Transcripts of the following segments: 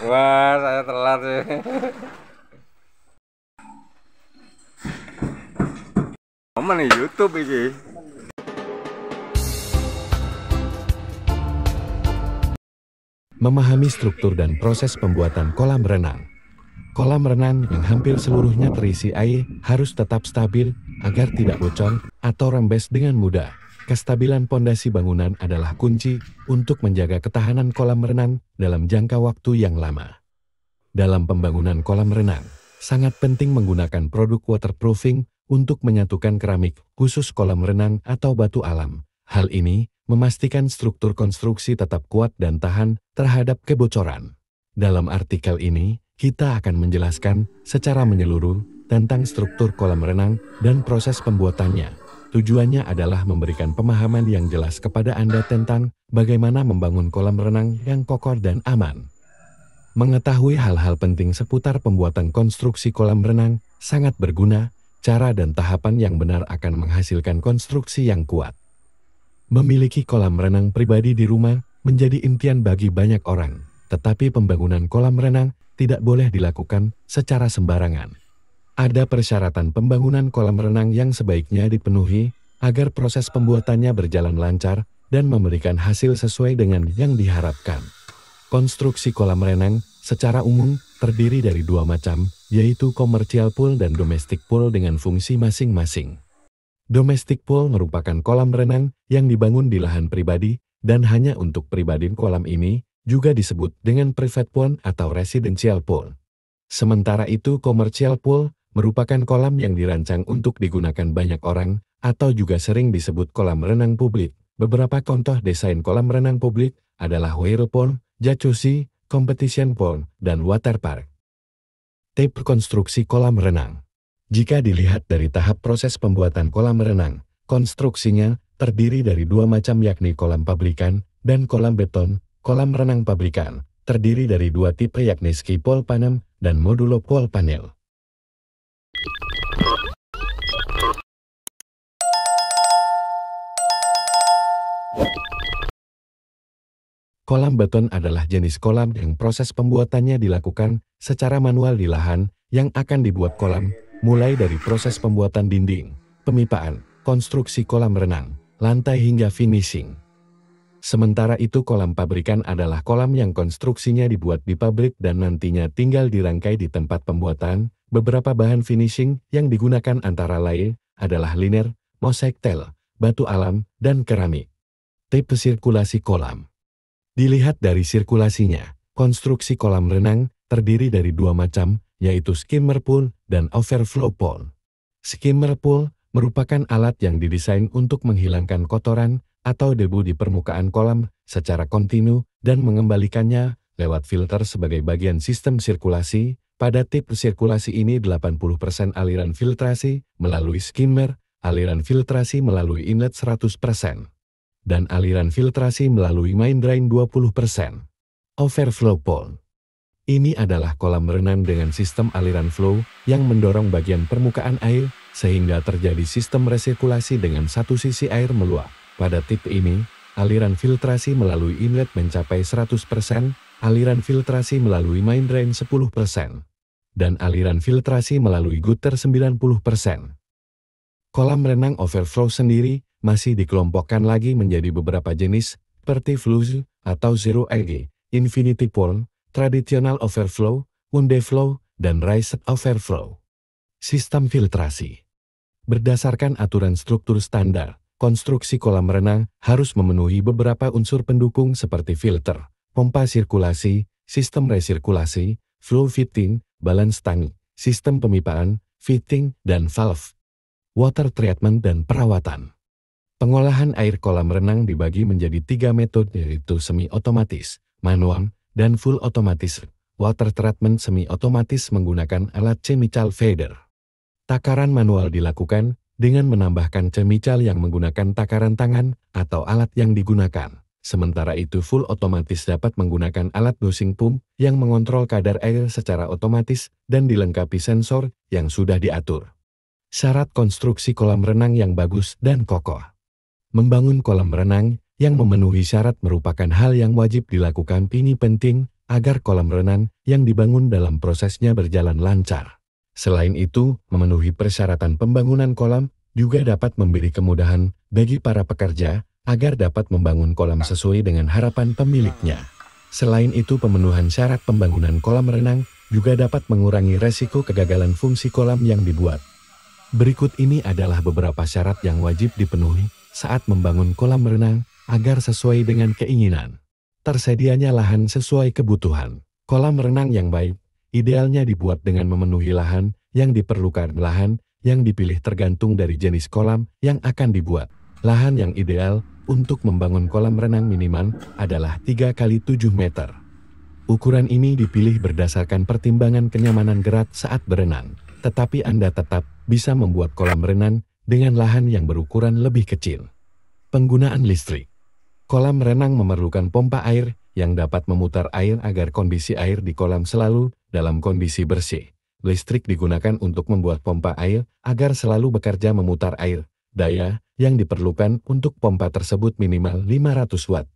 Wah, saya telat sih. Apa nih YouTube ini? Memahami struktur dan proses pembuatan kolam renang. Kolam renang yang hampir seluruhnya terisi air harus tetap stabil agar tidak bocor atau rembes dengan mudah. Kestabilan pondasi bangunan adalah kunci untuk menjaga ketahanan kolam renang dalam jangka waktu yang lama. Dalam pembangunan kolam renang, sangat penting menggunakan produk waterproofing untuk menyatukan keramik khusus kolam renang atau batu alam. Hal ini memastikan struktur konstruksi tetap kuat dan tahan terhadap kebocoran. Dalam artikel ini, kita akan menjelaskan secara menyeluruh tentang struktur kolam renang dan proses pembuatannya. Tujuannya adalah memberikan pemahaman yang jelas kepada Anda tentang bagaimana membangun kolam renang yang kokoh dan aman. Mengetahui hal-hal penting seputar pembuatan konstruksi kolam renang sangat berguna. Cara dan tahapan yang benar akan menghasilkan konstruksi yang kuat. Memiliki kolam renang pribadi di rumah menjadi impian bagi banyak orang, tetapi pembangunan kolam renang tidak boleh dilakukan secara sembarangan. Ada persyaratan pembangunan kolam renang yang sebaiknya dipenuhi agar proses pembuatannya berjalan lancar dan memberikan hasil sesuai dengan yang diharapkan. Konstruksi kolam renang secara umum terdiri dari dua macam, yaitu commercial pool dan domestic pool dengan fungsi masing-masing. Domestic pool merupakan kolam renang yang dibangun di lahan pribadi dan hanya untuk pribadi. Kolam ini juga disebut dengan private pool atau residential pool. Sementara itu commercial pool merupakan kolam yang dirancang untuk digunakan banyak orang atau juga sering disebut kolam renang publik. Beberapa contoh desain kolam renang publik adalah whirlpool, jacuzzi, competition pool, dan water park. Tipe konstruksi kolam renang. Jika dilihat dari tahap proses pembuatan kolam renang, konstruksinya terdiri dari dua macam yakni kolam pabrikan dan kolam beton. Kolam renang pabrikan terdiri dari dua tipe yakni ski pole panel dan modulo pole panel. Kolam beton adalah jenis kolam yang proses pembuatannya dilakukan secara manual di lahan yang akan dibuat kolam, mulai dari proses pembuatan dinding, pemipaan, konstruksi kolam renang, lantai hingga finishing. Sementara itu kolam pabrikan adalah kolam yang konstruksinya dibuat di pabrik dan nantinya tinggal dirangkai di tempat pembuatan. Beberapa bahan finishing yang digunakan antara lain adalah liner, mosaik tile, batu alam, dan keramik. Tipe sirkulasi kolam. Dilihat dari sirkulasinya, konstruksi kolam renang terdiri dari dua macam, yaitu skimmer pool dan overflow pool. Skimmer pool merupakan alat yang didesain untuk menghilangkan kotoran atau debu di permukaan kolam secara kontinu dan mengembalikannya lewat filter sebagai bagian sistem sirkulasi. Pada tipe sirkulasi ini 80% aliran filtrasi melalui skimmer, aliran filtrasi melalui inlet 100%, dan aliran filtrasi melalui main drain 20%. Overflow pool. Ini adalah kolam renang dengan sistem aliran flow yang mendorong bagian permukaan air sehingga terjadi sistem resirkulasi dengan satu sisi air meluap. Pada tipe ini, aliran filtrasi melalui inlet mencapai 100%, aliran filtrasi melalui main drain 10%, dan aliran filtrasi melalui gutter 90%. Kolam renang overflow sendiri masih dikelompokkan lagi menjadi beberapa jenis seperti flush atau zero EG, infinity pool, traditional overflow, underflow, dan raised overflow. Sistem filtrasi. Berdasarkan aturan struktur standar, konstruksi kolam renang harus memenuhi beberapa unsur pendukung seperti filter, pompa sirkulasi, sistem resirkulasi, flow fitting, balance tank, sistem pemipaan, fitting, dan valve. Water treatment dan perawatan. Pengolahan air kolam renang dibagi menjadi 3 metode yaitu semi-otomatis, manual, dan full otomatis. Water treatment semi-otomatis menggunakan alat chemical feeder. Takaran manual dilakukan dengan menambahkan chemical yang menggunakan takaran tangan atau alat yang digunakan. Sementara itu full otomatis dapat menggunakan alat dosing pump yang mengontrol kadar air secara otomatis dan dilengkapi sensor yang sudah diatur. Syarat konstruksi kolam renang yang bagus dan kokoh. Membangun kolam renang yang memenuhi syarat merupakan hal yang wajib dilakukan. Ini penting agar kolam renang yang dibangun dalam prosesnya berjalan lancar. Selain itu, memenuhi persyaratan pembangunan kolam juga dapat memberi kemudahan bagi para pekerja agar dapat membangun kolam sesuai dengan harapan pemiliknya. Selain itu, pemenuhan syarat pembangunan kolam renang juga dapat mengurangi resiko kegagalan fungsi kolam yang dibuat. Berikut ini adalah beberapa syarat yang wajib dipenuhi saat membangun kolam renang agar sesuai dengan keinginan. Tersedianya lahan sesuai kebutuhan. Kolam renang yang baik idealnya dibuat dengan memenuhi lahan yang diperlukan. Lahan yang dipilih tergantung dari jenis kolam yang akan dibuat. Lahan yang ideal untuk membangun kolam renang minimal adalah 3 x 7 meter. Ukuran ini dipilih berdasarkan pertimbangan kenyamanan gerak saat berenang, tetapi Anda tetap bisa membuat kolam renang dengan lahan yang berukuran lebih kecil. Penggunaan listrik. Kolam renang memerlukan pompa air yang dapat memutar air agar kondisi air di kolam selalu dalam kondisi bersih. Listrik digunakan untuk membuat pompa air agar selalu bekerja memutar air. Daya yang diperlukan untuk pompa tersebut minimal 500 watt.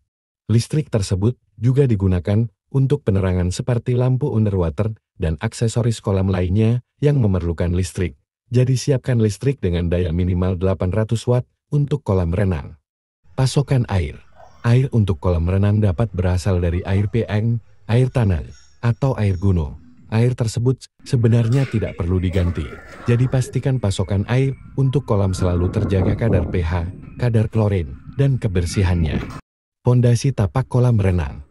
Listrik tersebut juga digunakan untuk penerangan seperti lampu underwater dan aksesoris kolam lainnya yang memerlukan listrik. Jadi siapkan listrik dengan daya minimal 800 watt untuk kolam renang. Pasokan air. Air untuk kolam renang dapat berasal dari air PN, air tanah, atau air gunung. Air tersebut sebenarnya tidak perlu diganti, jadi pastikan pasokan air untuk kolam selalu terjaga kadar pH, kadar klorin, dan kebersihannya. Pondasi tapak kolam renang.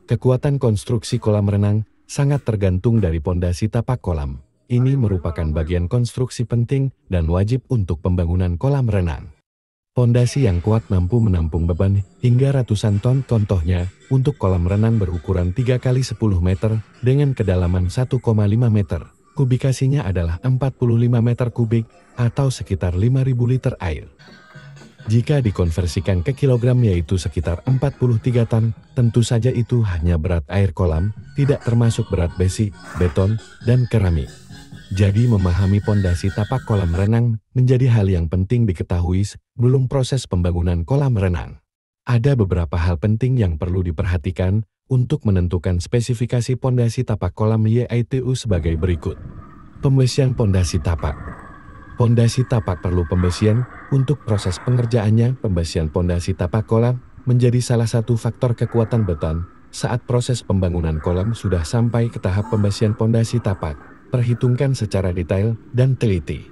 Kekuatan konstruksi kolam renang sangat tergantung dari pondasi tapak kolam. Ini merupakan bagian konstruksi penting dan wajib untuk pembangunan kolam renang. Pondasi yang kuat mampu menampung beban hingga ratusan ton. Contohnya, untuk kolam renang berukuran 3 x 10 meter dengan kedalaman 1,5 meter, kubikasinya adalah 45 meter kubik atau sekitar 5.000 liter air. Jika dikonversikan ke kilogram yaitu sekitar 43 ton, tentu saja itu hanya berat air kolam, tidak termasuk berat besi, beton, dan keramik. Jadi memahami pondasi tapak kolam renang menjadi hal yang penting diketahui sebelum proses pembangunan kolam renang. Ada beberapa hal penting yang perlu diperhatikan untuk menentukan spesifikasi pondasi tapak kolam yaitu sebagai berikut. Pembesian pondasi tapak. Pondasi tapak perlu pembesian untuk proses pengerjaannya. Pembesian pondasi tapak kolam menjadi salah satu faktor kekuatan beton saat proses pembangunan kolam sudah sampai ke tahap pembesian pondasi tapak. Perhitungkan secara detail dan teliti.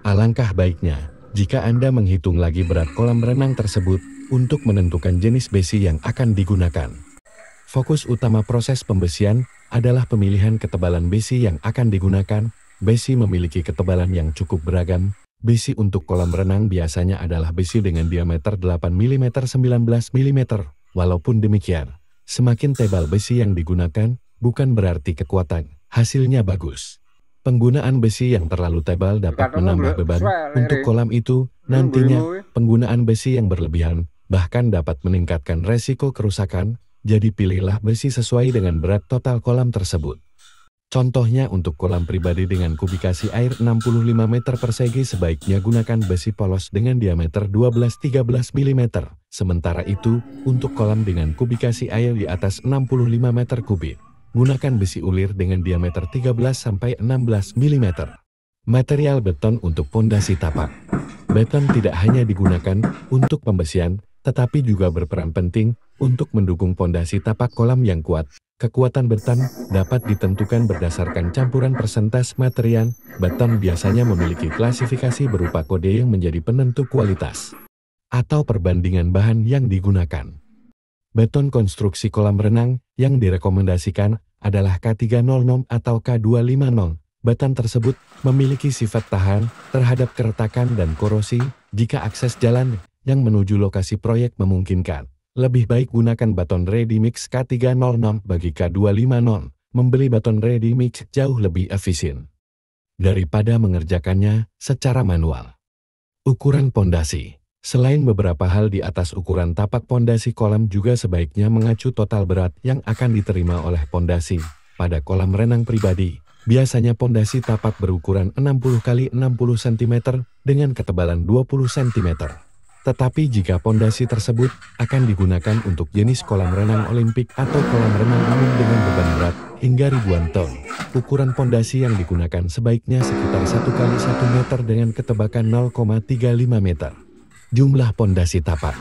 Alangkah baiknya jika Anda menghitung lagi berat kolam renang tersebut untuk menentukan jenis besi yang akan digunakan. Fokus utama proses pembesian adalah pemilihan ketebalan besi yang akan digunakan. Besi memiliki ketebalan yang cukup beragam. Besi untuk kolam renang biasanya adalah besi dengan diameter 8 mm 19 mm. Walaupun demikian, semakin tebal besi yang digunakan, bukan berarti kekuatan hasilnya bagus. Penggunaan besi yang terlalu tebal dapat menambah beban untuk kolam itu. Nantinya, penggunaan besi yang berlebihan bahkan dapat meningkatkan resiko kerusakan. Jadi pilihlah besi sesuai dengan berat total kolam tersebut. Contohnya untuk kolam pribadi dengan kubikasi air 65 meter persegi sebaiknya gunakan besi polos dengan diameter 12-13 mm. Sementara itu, untuk kolam dengan kubikasi air di atas 65 meter kubik, gunakan besi ulir dengan diameter 13-16 mm. Material beton untuk pondasi tapak. Beton tidak hanya digunakan untuk pembesian, tetapi juga berperan penting untuk mendukung pondasi tapak kolam yang kuat. Kekuatan beton dapat ditentukan berdasarkan campuran persentase material. Beton biasanya memiliki klasifikasi berupa kode yang menjadi penentu kualitas atau perbandingan bahan yang digunakan. Beton konstruksi kolam renang yang direkomendasikan adalah K300 atau K250. Beton tersebut memiliki sifat tahan terhadap keretakan dan korosi jika akses jalan yang menuju lokasi proyek memungkinkan. Lebih baik gunakan beton ready mix K300 bagi K250. Membeli beton ready mix jauh lebih efisien daripada mengerjakannya secara manual. Ukuran pondasi. Selain beberapa hal di atas, ukuran tapak pondasi kolam juga sebaiknya mengacu total berat yang akan diterima oleh pondasi. Pada kolam renang pribadi, biasanya pondasi tapak berukuran 60 x 60 cm dengan ketebalan 20 cm. Tetapi jika pondasi tersebut akan digunakan untuk jenis kolam renang olimpik atau kolam renang umum dengan beban berat hingga ribuan ton, ukuran pondasi yang digunakan sebaiknya sekitar 1 kali 1 meter dengan ketebakan 0,35 meter. Jumlah pondasi tapak.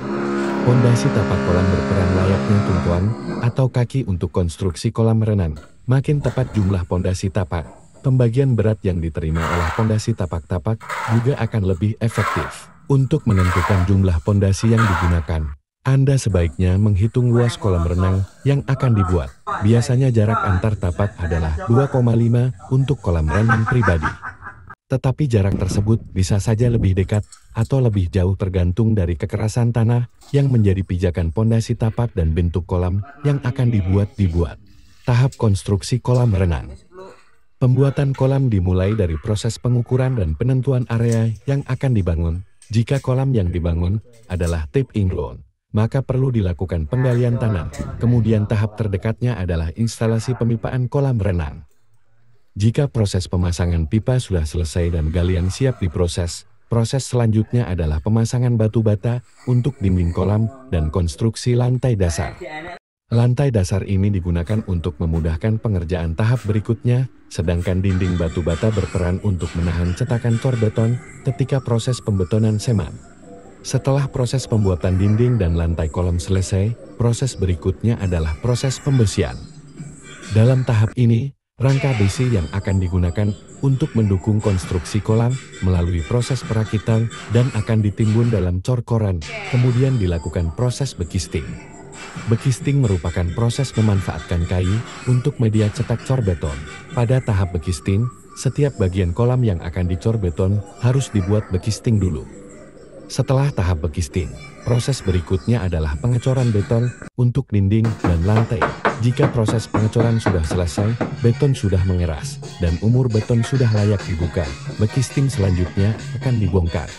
Pondasi tapak kolam berperan layaknya tumpuan atau kaki untuk konstruksi kolam renang. Makin tepat jumlah pondasi tapak, pembagian berat yang diterima oleh pondasi tapak-tapak juga akan lebih efektif. Untuk menentukan jumlah pondasi yang digunakan, Anda sebaiknya menghitung luas kolam renang yang akan dibuat. Biasanya jarak antar tapak adalah 2,5 untuk kolam renang pribadi. Tetapi jarak tersebut bisa saja lebih dekat atau lebih jauh tergantung dari kekerasan tanah yang menjadi pijakan pondasi tapak dan bentuk kolam yang akan dibuat. Tahap konstruksi kolam renang. Pembuatan kolam dimulai dari proses pengukuran dan penentuan area yang akan dibangun. Jika kolam yang dibangun adalah tip-in ground, maka perlu dilakukan penggalian tanah. Kemudian tahap terdekatnya adalah instalasi pemipaan kolam renang. Jika proses pemasangan pipa sudah selesai dan galian siap diproses, proses selanjutnya adalah pemasangan batu bata untuk dinding kolam dan konstruksi lantai dasar. Lantai dasar ini digunakan untuk memudahkan pengerjaan tahap berikutnya, sedangkan dinding batu bata berperan untuk menahan cetakan cor beton ketika proses pembetonan semen. Setelah proses pembuatan dinding dan lantai kolam selesai, proses berikutnya adalah proses pembesian. Dalam tahap ini, rangka besi yang akan digunakan untuk mendukung konstruksi kolam melalui proses perakitan dan akan ditimbun dalam cor-coran, kemudian dilakukan proses bekisting. Bekisting merupakan proses memanfaatkan kayu untuk media cetak cor beton. Pada tahap bekisting, setiap bagian kolam yang akan dicor beton harus dibuat bekisting dulu. Setelah tahap bekisting, proses berikutnya adalah pengecoran beton untuk dinding dan lantai. Jika proses pengecoran sudah selesai, beton sudah mengeras, dan umur beton sudah layak dibuka, bekisting selanjutnya akan dibongkar.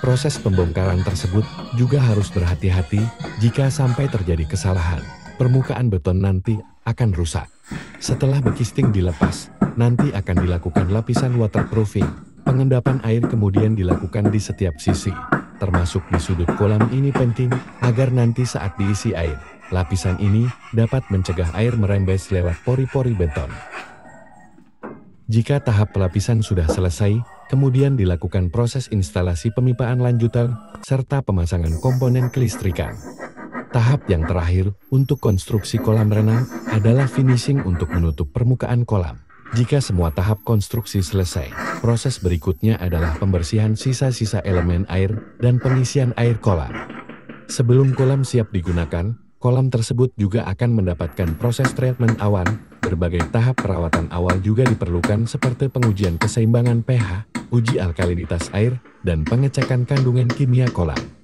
Proses pembongkaran tersebut juga harus berhati-hati jika sampai terjadi kesalahan. Permukaan beton nanti akan rusak. Setelah bekisting dilepas, nanti akan dilakukan lapisan waterproofing. Pengendapan air kemudian dilakukan di setiap sisi, termasuk di sudut kolam. Ini penting agar nanti saat diisi air, lapisan ini dapat mencegah air merembes lewat pori-pori beton. Jika tahap pelapisan sudah selesai, kemudian dilakukan proses instalasi pemipaan lanjutan serta pemasangan komponen kelistrikan. Tahap yang terakhir untuk konstruksi kolam renang adalah finishing untuk menutup permukaan kolam. Jika semua tahap konstruksi selesai, proses berikutnya adalah pembersihan sisa-sisa elemen air dan pengisian air kolam. Sebelum kolam siap digunakan, kolam tersebut juga akan mendapatkan proses treatment awan. Berbagai tahap perawatan awal juga diperlukan seperti pengujian keseimbangan pH, uji alkalinitas air, dan pengecekan kandungan kimia kolam.